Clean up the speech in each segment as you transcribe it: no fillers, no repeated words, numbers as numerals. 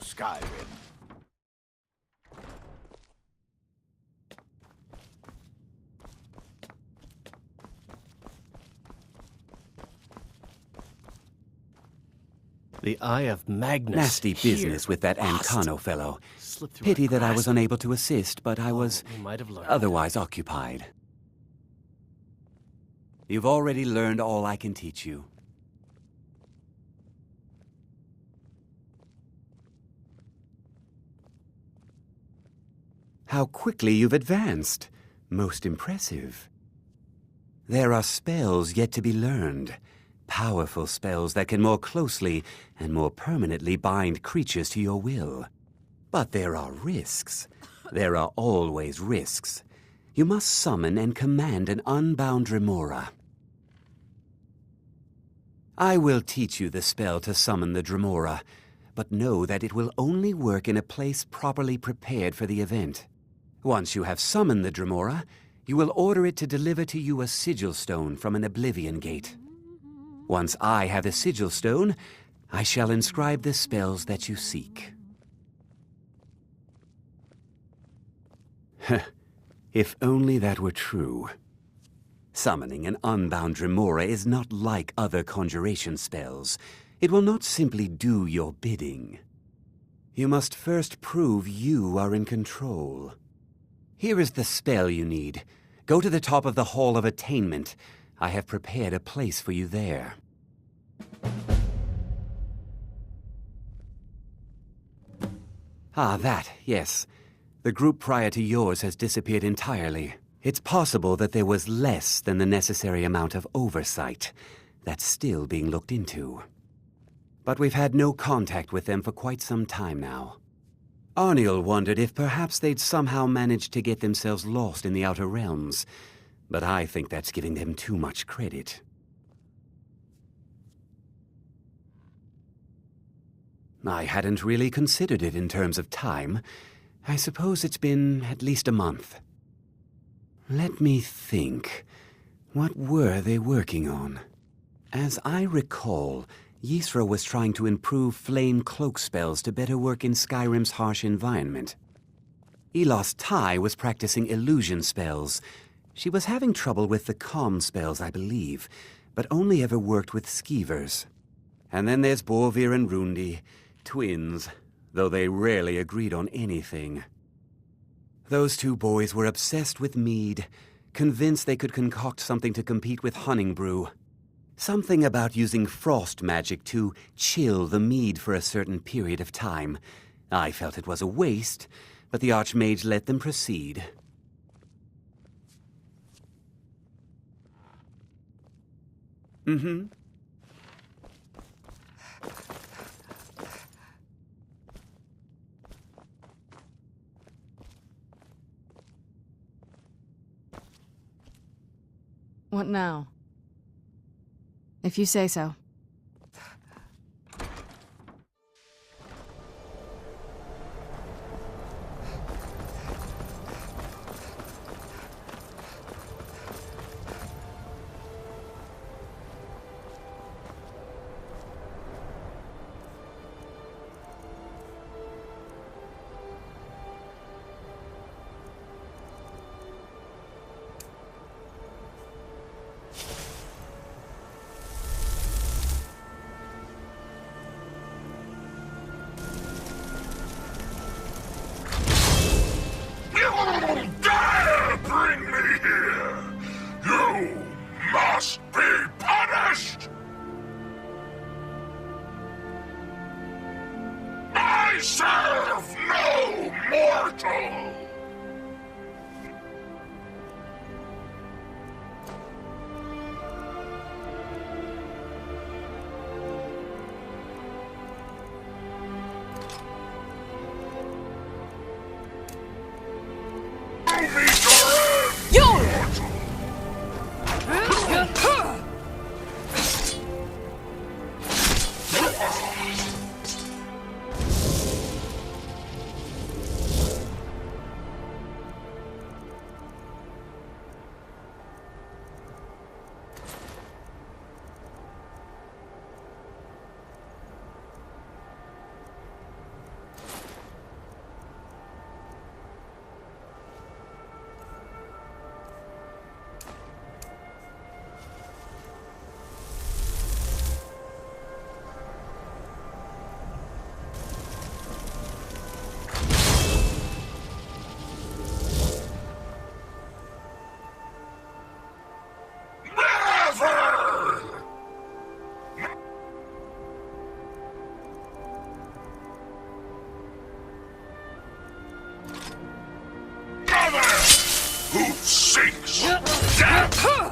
Skyrim. The Eye of Magnus. Nasty business with that Ancano fellow. Pity that I was unable to assist, but I was otherwise occupied. You've already learned all I can teach you. How quickly you've advanced. Most impressive. There are spells yet to be learned. Powerful spells that can more closely and more permanently bind creatures to your will. But there are risks. There are always risks. You must summon and command an unbound Dremora. I will teach you the spell to summon the Dremora, but know that it will only work in a place properly prepared for the event. Once you have summoned the Dremora, you will order it to deliver to you a sigil stone from an Oblivion Gate. Once I have the sigil stone, I shall inscribe the spells that you seek. If only that were true. Summoning an unbound Dremora is not like other conjuration spells. It will not simply do your bidding. You must first prove you are in control. Here is the spell you need. Go to the top of the Hall of Attainment. I have prepared a place for you there. Ah, that, yes. The group prior to yours has disappeared entirely. It's possible that there was less than the necessary amount of oversight. That's still being looked into. But we've had no contact with them for quite some time now. Arniel wondered if perhaps they'd somehow managed to get themselves lost in the Outer Realms, but I think that's giving them too much credit. I hadn't really considered it in terms of time. I suppose it's been at least a month. Let me think. What were they working on? As I recall, Ysra was trying to improve flame cloak spells to better work in Skyrim's harsh environment. Elos Tai was practicing illusion spells. She was having trouble with the calm spells, I believe, but only ever worked with skeevers. And then there's Borvir and Rundi, twins, though they rarely agreed on anything. Those two boys were obsessed with mead, convinced they could concoct something to compete with Honningbrew. Something about using frost magic to chill the mead for a certain period of time. I felt it was a waste, but the Archmage let them proceed. Mm-hmm. What now? If you say so. You dare bring sinks. Death!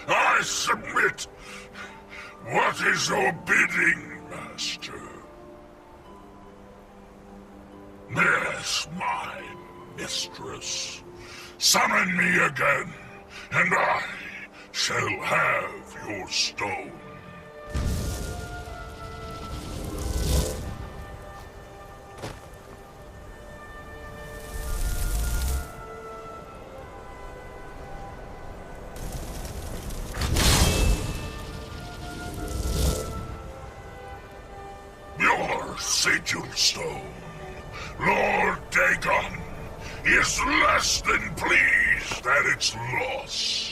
I submit. What is your bidding, Master? Yes, my mistress. Summon me again, and I shall have your stone. Your sigil stone, Lord Dagon, is less than pleased at its loss.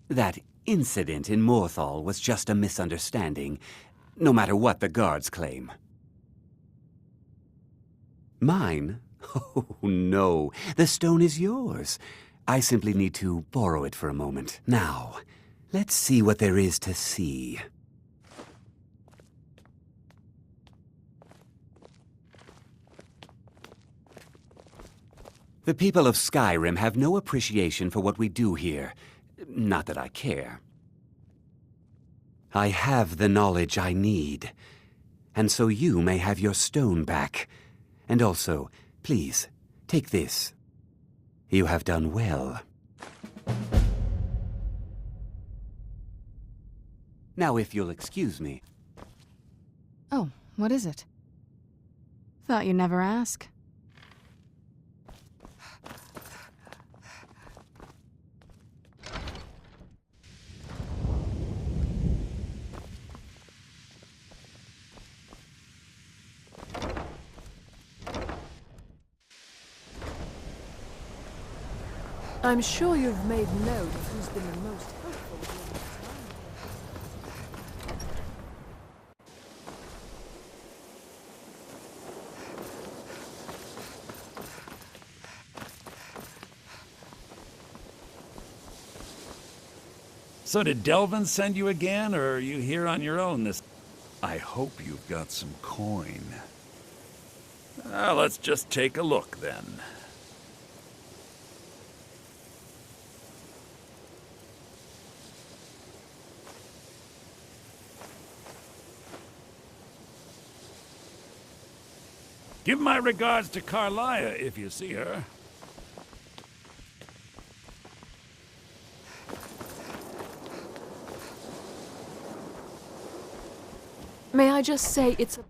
That incident in Morthal was just a misunderstanding, no matter what the guards claim. Mine? Oh, no. The stone is yours. I simply need to borrow it for a moment. Now, let's see what there is to see. The people of Skyrim have no appreciation for what we do here. Not that I care. I have the knowledge I need, and so you may have your stone back. And also, please, take this. You have done well. Now, if you'll excuse me. Oh, what is it? Thought you'd never ask. I'm sure you've made note of who's been the most helpful during this time. So did Delvin send you again, or are you here on your own this... I hope you've got some coin. Let's just take a look, then. Give my regards to Carlia if you see her. May I just say it's a...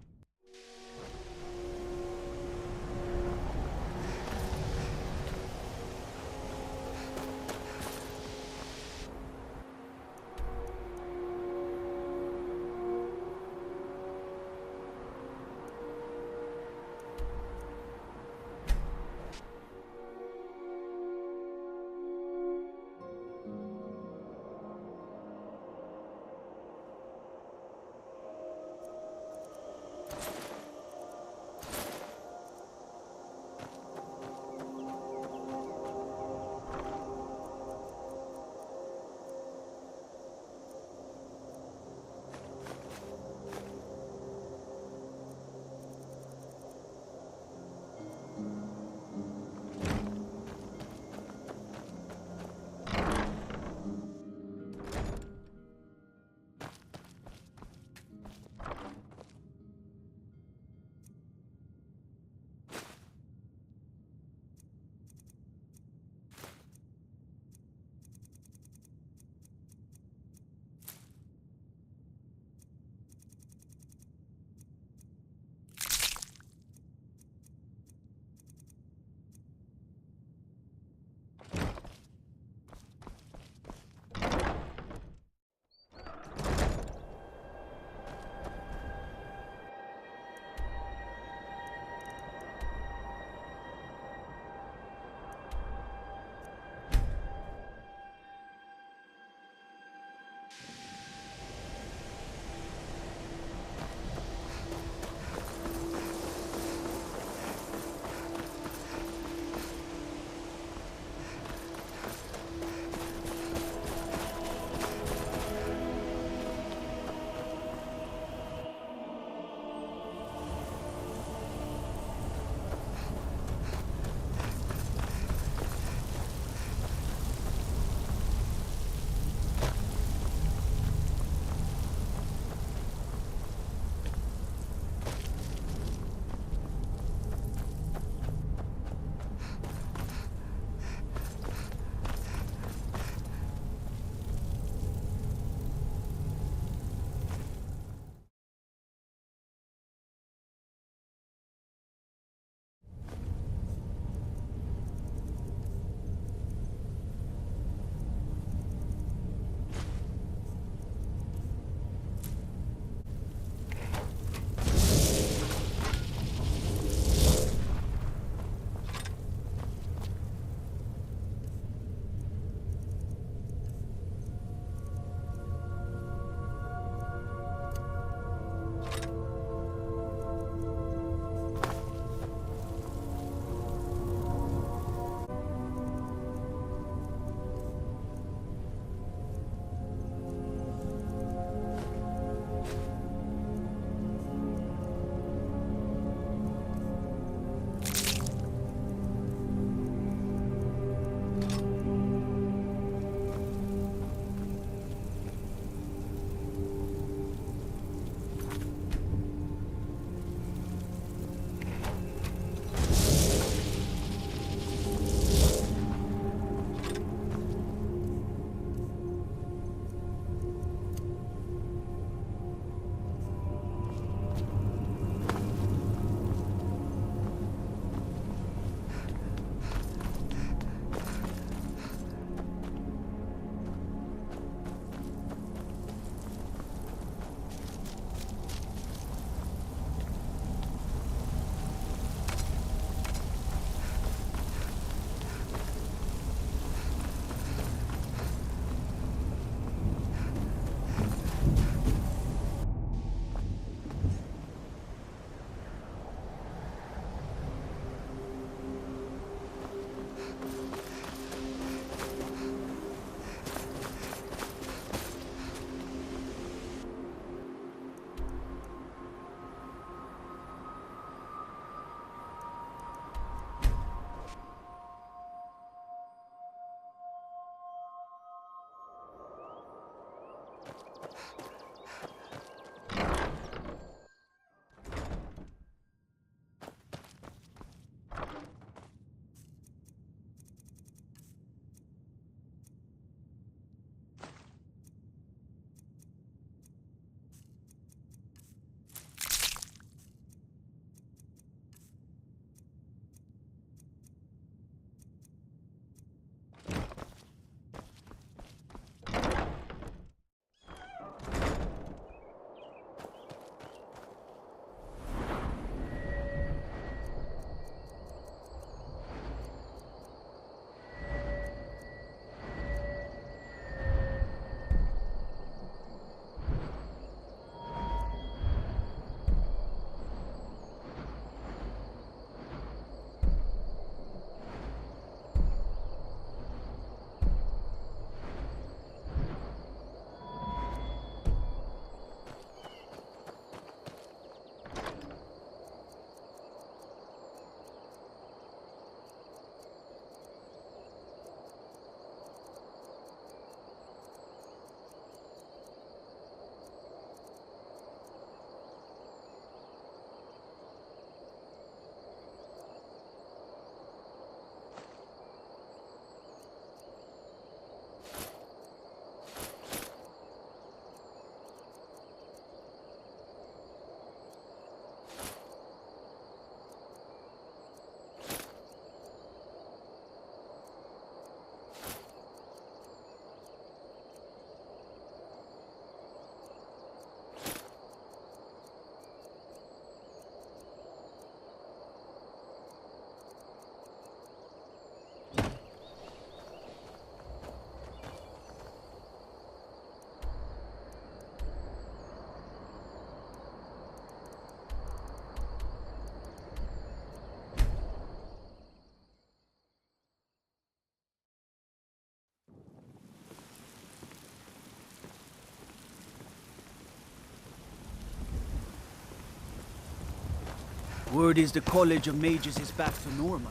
Word is the College of Mages is back to normal.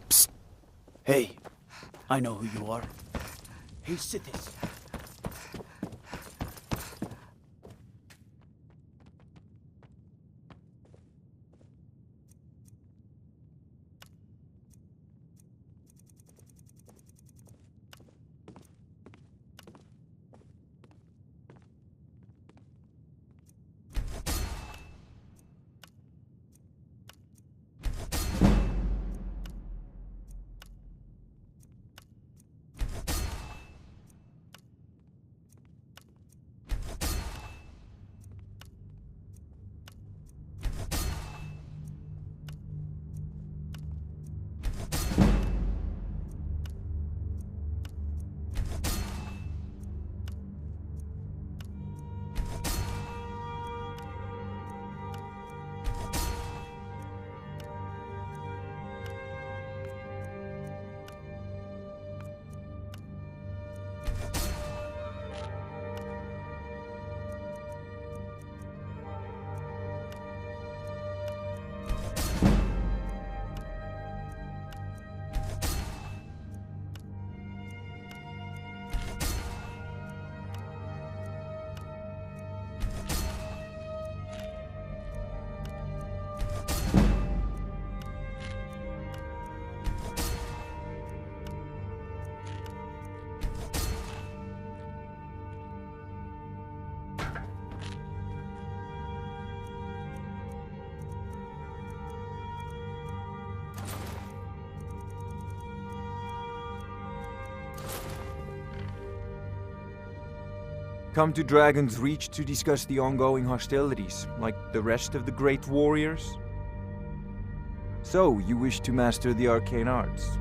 Psst. Hey, I know who you are. Hey, Sithis. Come to Dragon's Reach to discuss the ongoing hostilities, like the rest of the great warriors? So, you wish to master the arcane arts?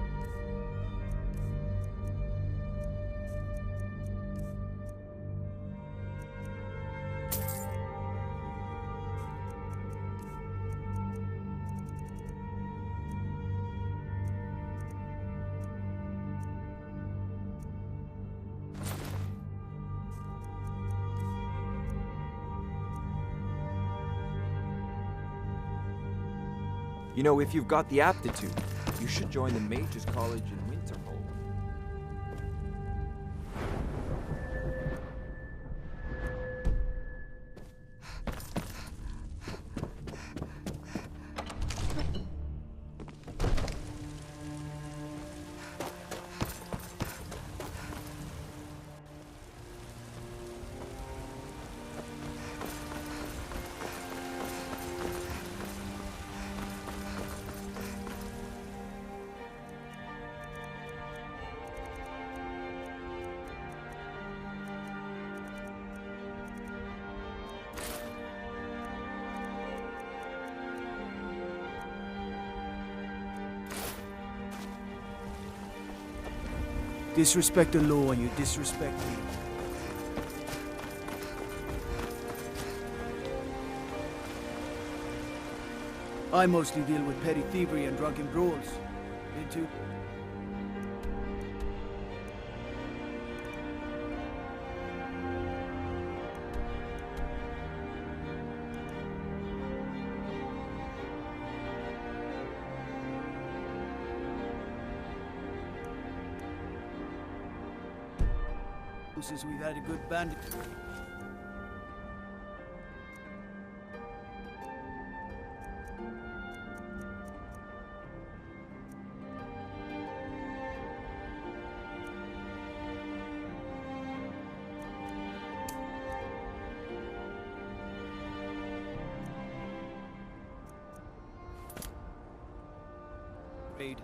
You know, if you've got the aptitude, you should join the Mages College in Winterhold. Disrespect the law and you disrespect me. I mostly deal with petty thievery and drunken brawls. Into since we've had a good bandit. Raid.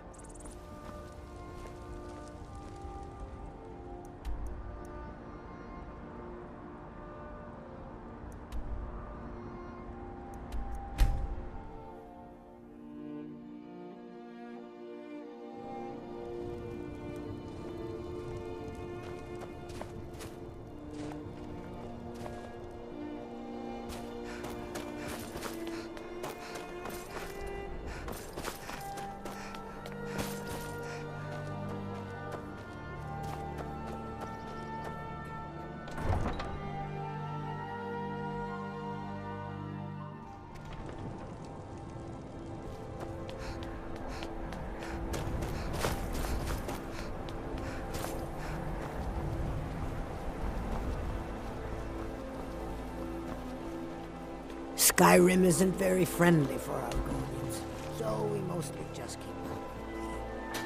Skyrim isn't very friendly for our guardians, so we mostly just keep up.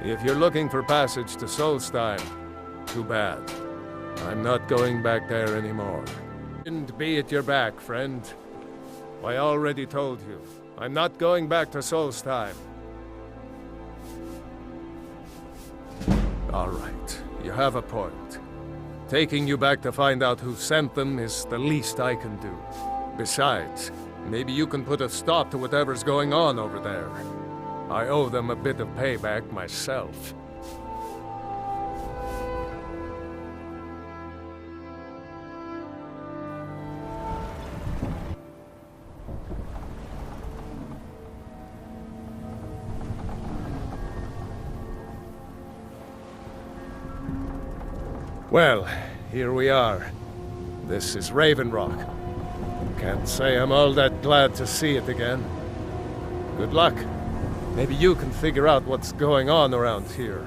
If you're looking for passage to Solsthiem, too bad. I'm not going back there anymore. Shouldn't be at your back, friend. I already told you. I'm not going back to Solsthiem. All right, you have a point. Taking you back to find out who sent them is the least I can do. Besides, maybe you can put a stop to whatever's going on over there. I owe them a bit of payback myself. Well, here we are. This is Raven Rock. Can't say I'm all that glad to see it again. Good luck. Maybe you can figure out what's going on around here.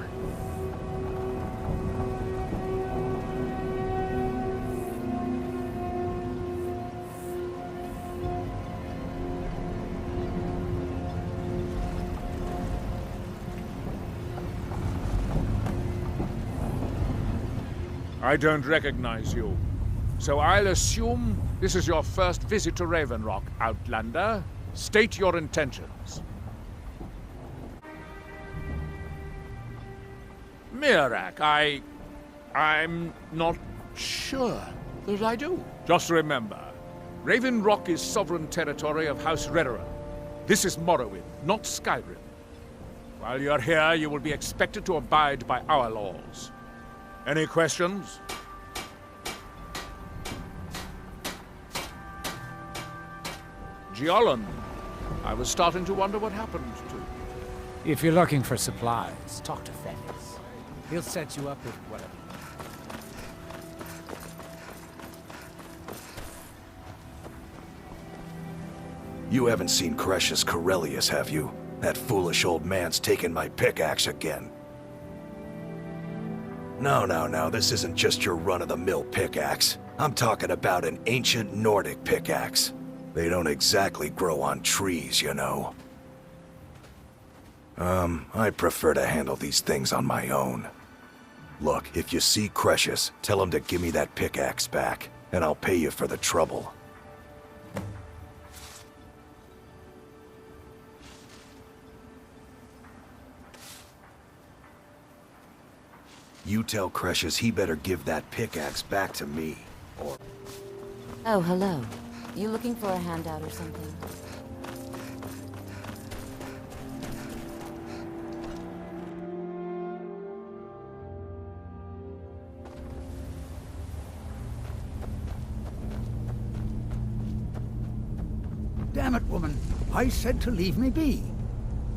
I don't recognize you. So I'll assume this is your first visit to Raven Rock, Outlander. State your intentions. Mirak, I'm not sure that I do. Just remember, Raven Rock is sovereign territory of House Redoran. This is Morrowind, not Skyrim. While you're here, you will be expected to abide by our laws. Any questions? Giolan, I was starting to wonder what happened to you. If you're looking for supplies, talk to Fennis. He'll set you up with whatever. You haven't seen Crucius Corellius, have you? That foolish old man's taken my pickaxe again. No, this isn't just your run-of-the-mill pickaxe. I'm talking about an ancient Nordic pickaxe. They don't exactly grow on trees, you know. I prefer to handle these things on my own. Look, if you see Crucius, tell him to give me that pickaxe back, and I'll pay you for the trouble. You tell Crucius he better give that pickaxe back to me, or... Oh, hello. You looking for a handout or something? Damn it, woman. I said to leave me be.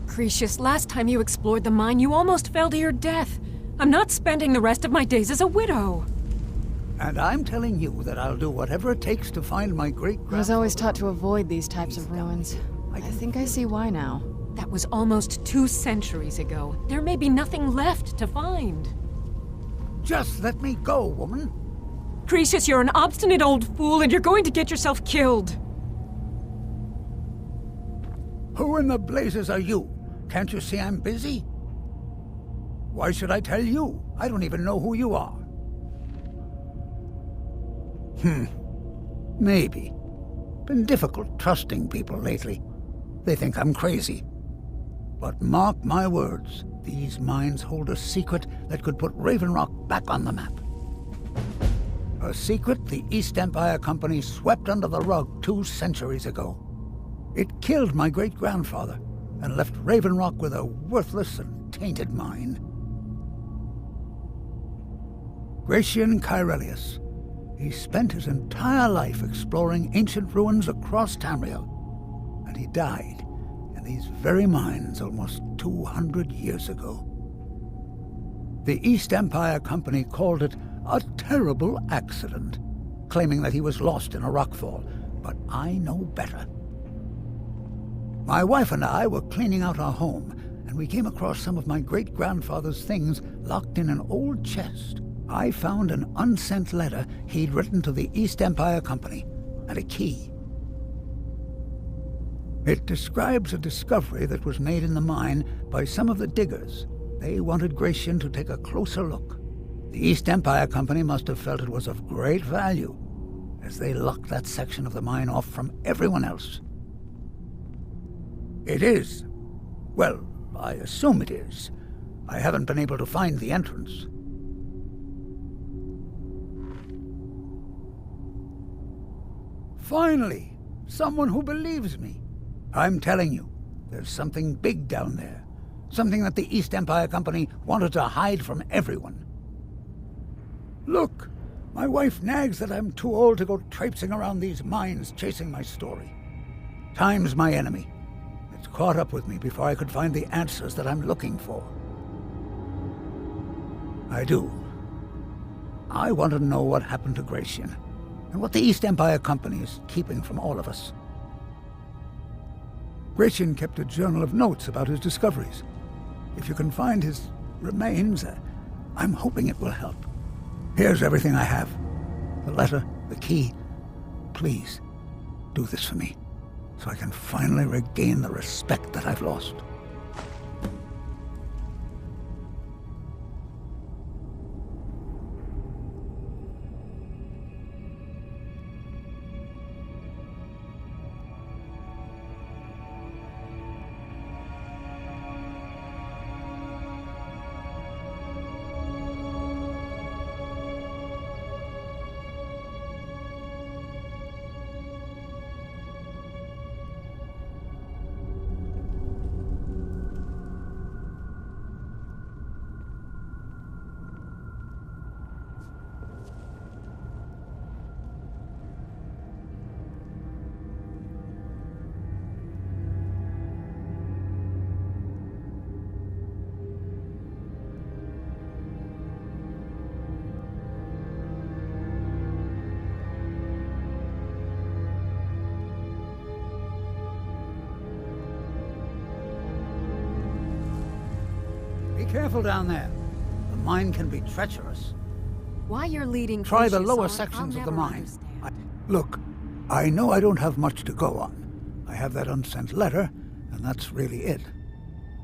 Crucius, last time you explored the mine, you almost fell to your death. I'm not spending the rest of my days as a widow. And I'm telling you that I'll do whatever it takes to find my great-grandfather. I was always taught to avoid these types of ruins. I think I see why now. That was almost 2 centuries ago. There may be nothing left to find. Just let me go, woman. Crucius, you're an obstinate old fool and you're going to get yourself killed. Who in the blazes are you? Can't you see I'm busy? Why should I tell you? I don't even know who you are. Maybe. Been difficult trusting people lately. They think I'm crazy. But mark my words, these mines hold a secret that could put Raven Rock back on the map. A secret the East Empire Company swept under the rug 2 centuries ago. It killed my great-grandfather and left Raven Rock with a worthless and tainted mine. Gracian Caerellius. He spent his entire life exploring ancient ruins across Tamriel, and he died in these very mines almost 200 years ago. The East Empire Company called it a terrible accident, claiming that he was lost in a rockfall, but I know better. My wife and I were cleaning out our home, and we came across some of my great-grandfather's things locked in an old chest. I found an unsent letter he'd written to the East Empire Company, and a key. It describes a discovery that was made in the mine by some of the diggers. They wanted Gratian to take a closer look. The East Empire Company must have felt it was of great value, as they locked that section of the mine off from everyone else. It is. Well, I assume it is. I haven't been able to find the entrance. Finally, someone who believes me. I'm telling you, there's something big down there. Something that the East Empire Company wanted to hide from everyone. Look, my wife nags that I'm too old to go traipsing around these mines chasing my story. Time's my enemy. It's caught up with me before I could find the answers that I'm looking for. I do. I want to know what happened to Gratian, and what the East Empire Company is keeping from all of us. Gratian kept a journal of notes about his discoveries. If you can find his remains, I'm hoping it will help. Here's everything I have. The letter, the key. Please, do this for me, so I can finally regain the respect that I've lost. Be careful down there. The mine can be treacherous. Why you're leading Try the fishes lower on, sections I'll of the never mine. Look, I know I don't have much to go on. I have that unsent letter, and that's really it.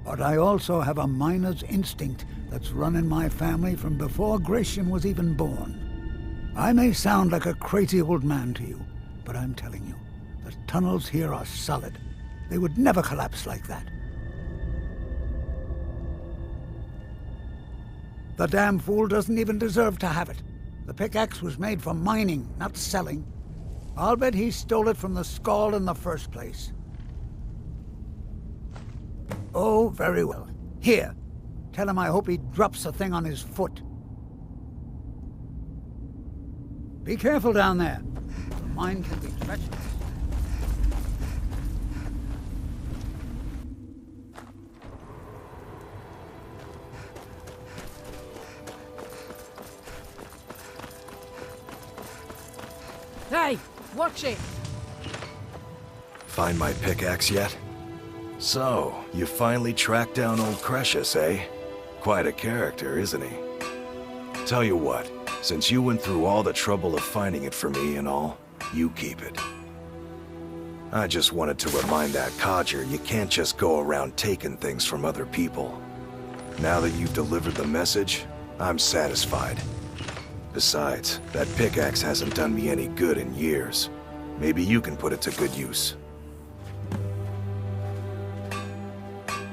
But I also have a miner's instinct that's run in my family from before Gratian was even born. I may sound like a crazy old man to you, but I'm telling you, the tunnels here are solid. They would never collapse like that. The damn fool doesn't even deserve to have it. The pickaxe was made for mining, not selling. I'll bet he stole it from the Skald in the first place. Oh, very well. Here, tell him I hope he drops the thing on his foot. Be careful down there. The mine can be treacherous. Hey, watch it! Find my pickaxe yet? So, you finally tracked down old Cretius, eh? Quite a character, isn't he? Tell you what, since you went through all the trouble of finding it for me and all, you keep it. I just wanted to remind that codger you can't just go around taking things from other people. Now that you've delivered the message, I'm satisfied. Besides, that pickaxe hasn't done me any good in years. Maybe you can put it to good use.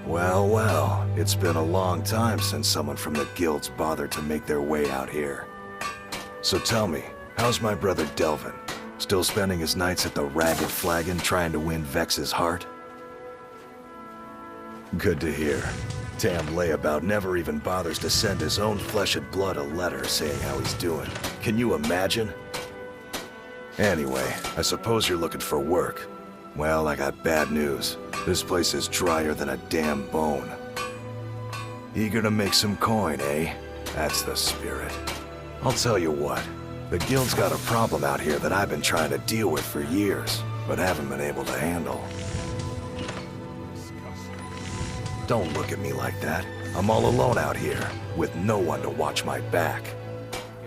Well, well, it's been a long time since someone from the guilds bothered to make their way out here. So tell me, how's my brother Delvin? Still spending his nights at the Ragged Flagon trying to win Vex's heart? Good to hear. Damn layabout never even bothers to send his own flesh and blood a letter saying how he's doing. Can you imagine? Anyway, I suppose you're looking for work. Well, I got bad news. This place is drier than a damn bone. Eager to make some coin, eh? That's the spirit. I'll tell you what. The guild's got a problem out here that I've been trying to deal with for years, but haven't been able to handle. Don't look at me like that. I'm all alone out here, with no one to watch my back.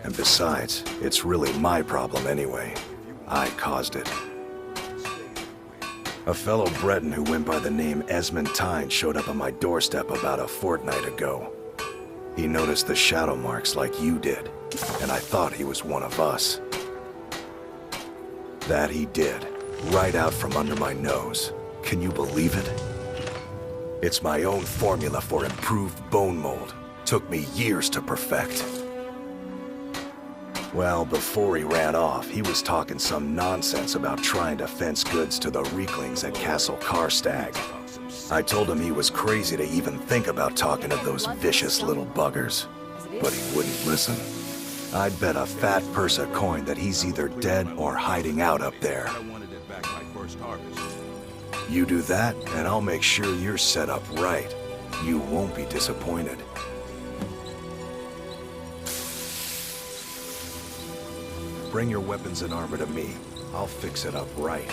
And besides, it's really my problem anyway. I caused it. A fellow Breton who went by the name Esmond Tyne showed up on my doorstep about a fortnight ago. He noticed the shadow marks like you did, and I thought he was one of us. That he did, right out from under my nose. Can you believe it? It's my own formula for improved bone mold. Took me years to perfect. Well, before he ran off, he was talking some nonsense about trying to fence goods to the Reeklings at Castle Karstag. I told him he was crazy to even think about talking to those vicious little buggers, but he wouldn't listen. I'd bet a fat purse of coin that he's either dead or hiding out up there. You do that, and I'll make sure you're set up right. You won't be disappointed. Bring your weapons and armor to me. I'll fix it up right.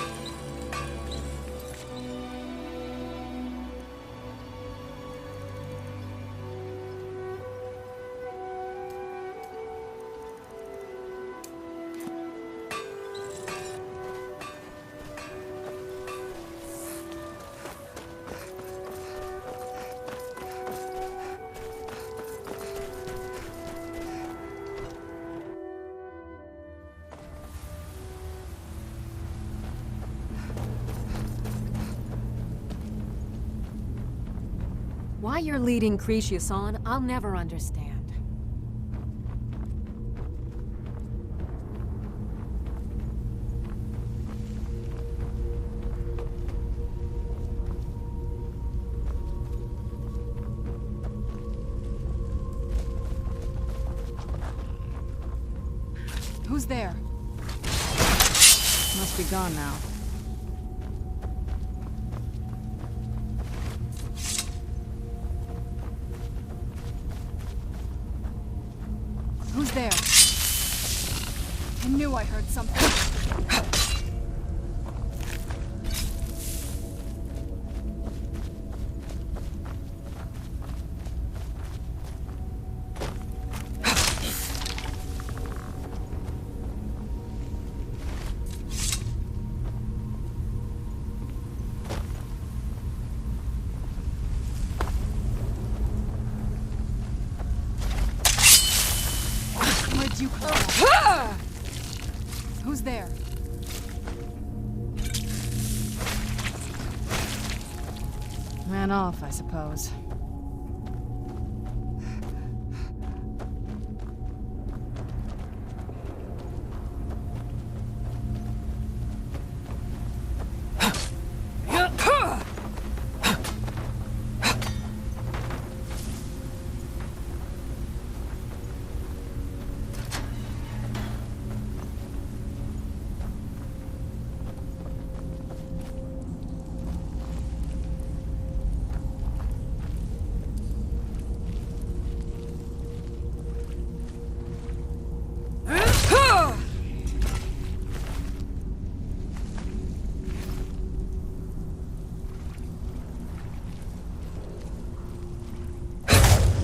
Why you're leading Cretius on, I'll never understand. Who's there? Must be gone now. Who's there? I knew I heard something. Where'd you come from? Who's there? Ran off, I suppose.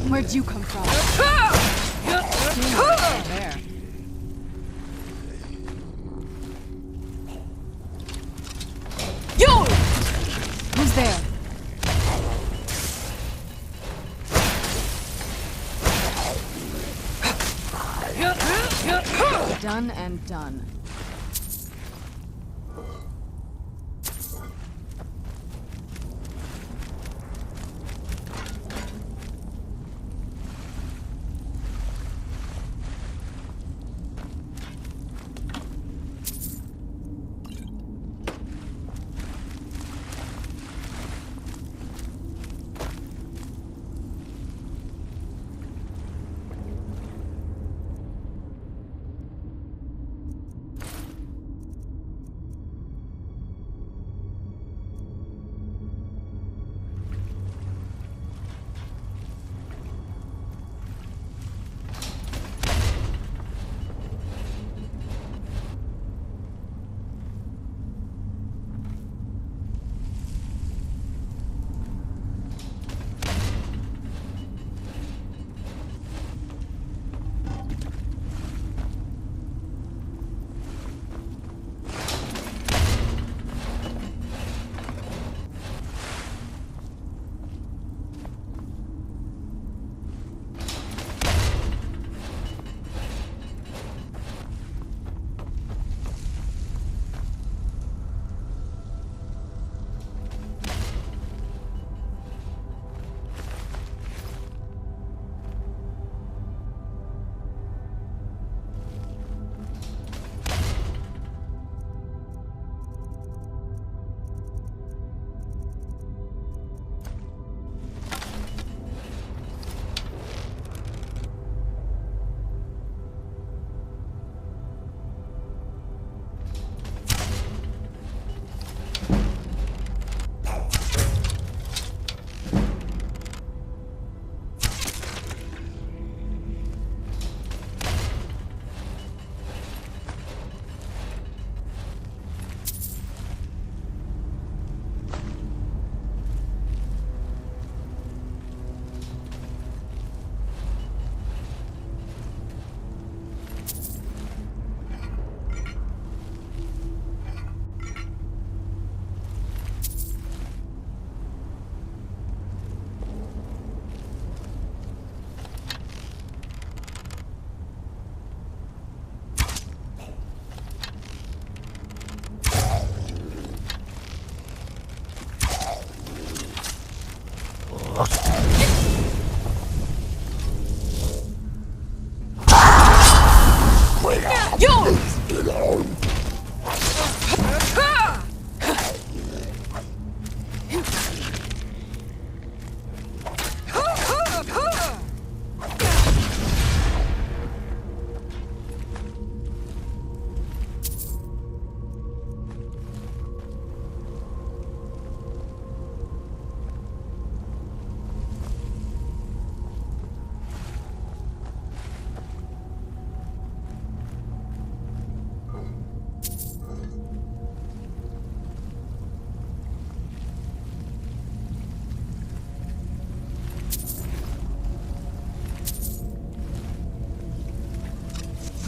Where'd you come from? There. Yo! Who's there? Done and done.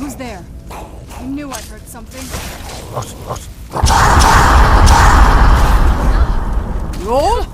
Who's there? I knew I heard something. Roll!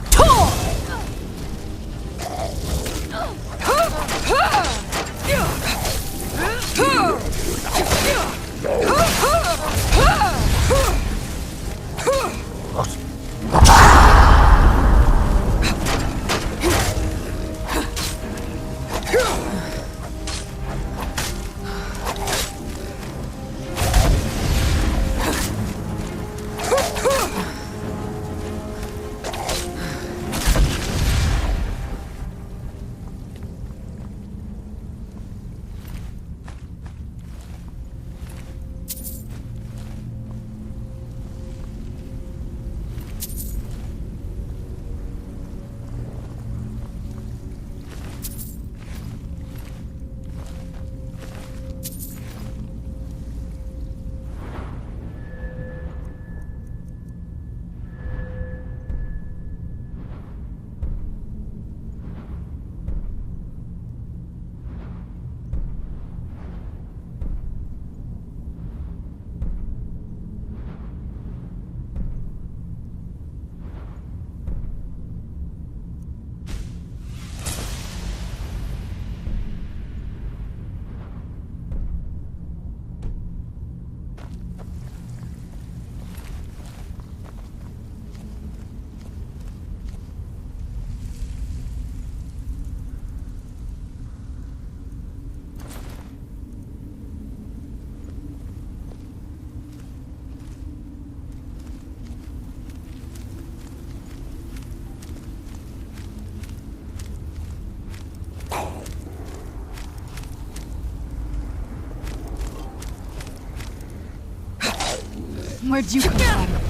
Where'd you come from?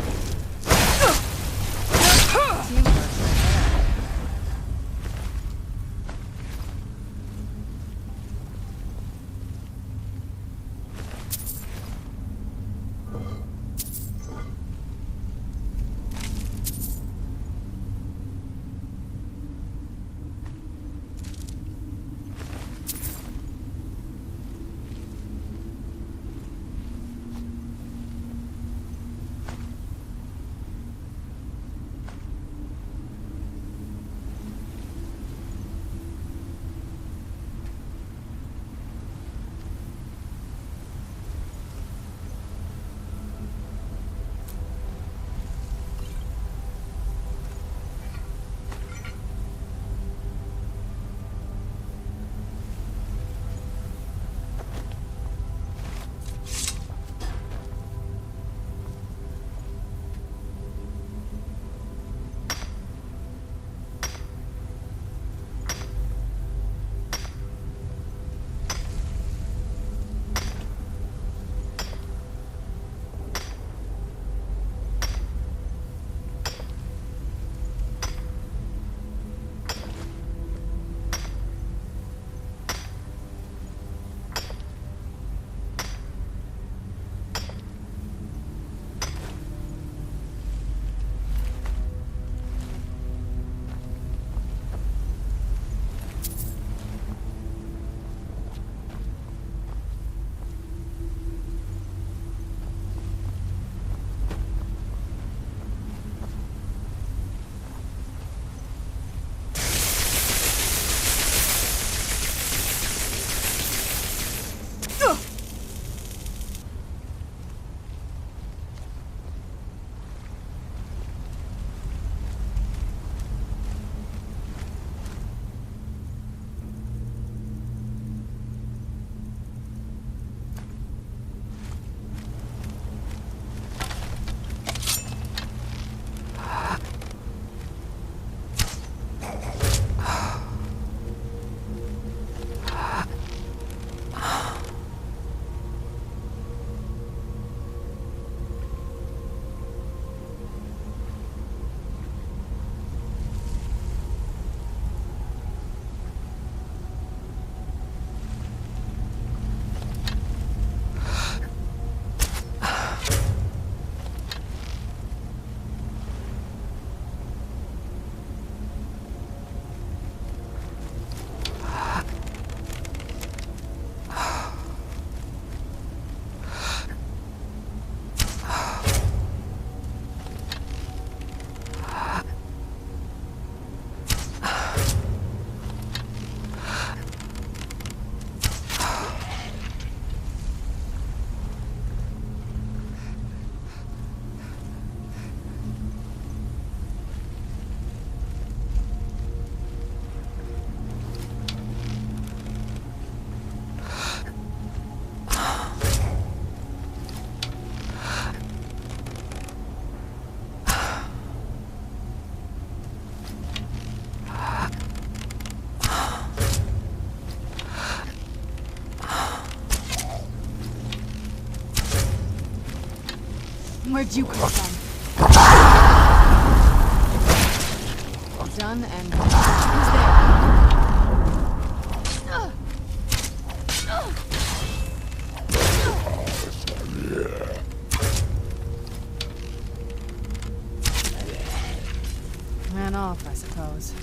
Where'd you come from? Done and who's there? Ran off, I suppose.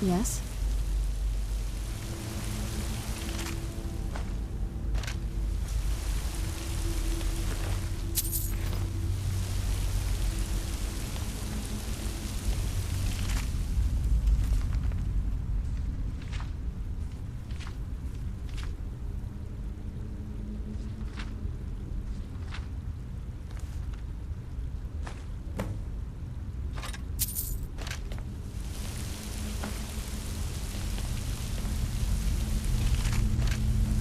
Yes?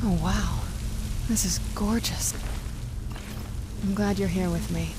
Oh, wow. This is gorgeous. I'm glad you're here with me.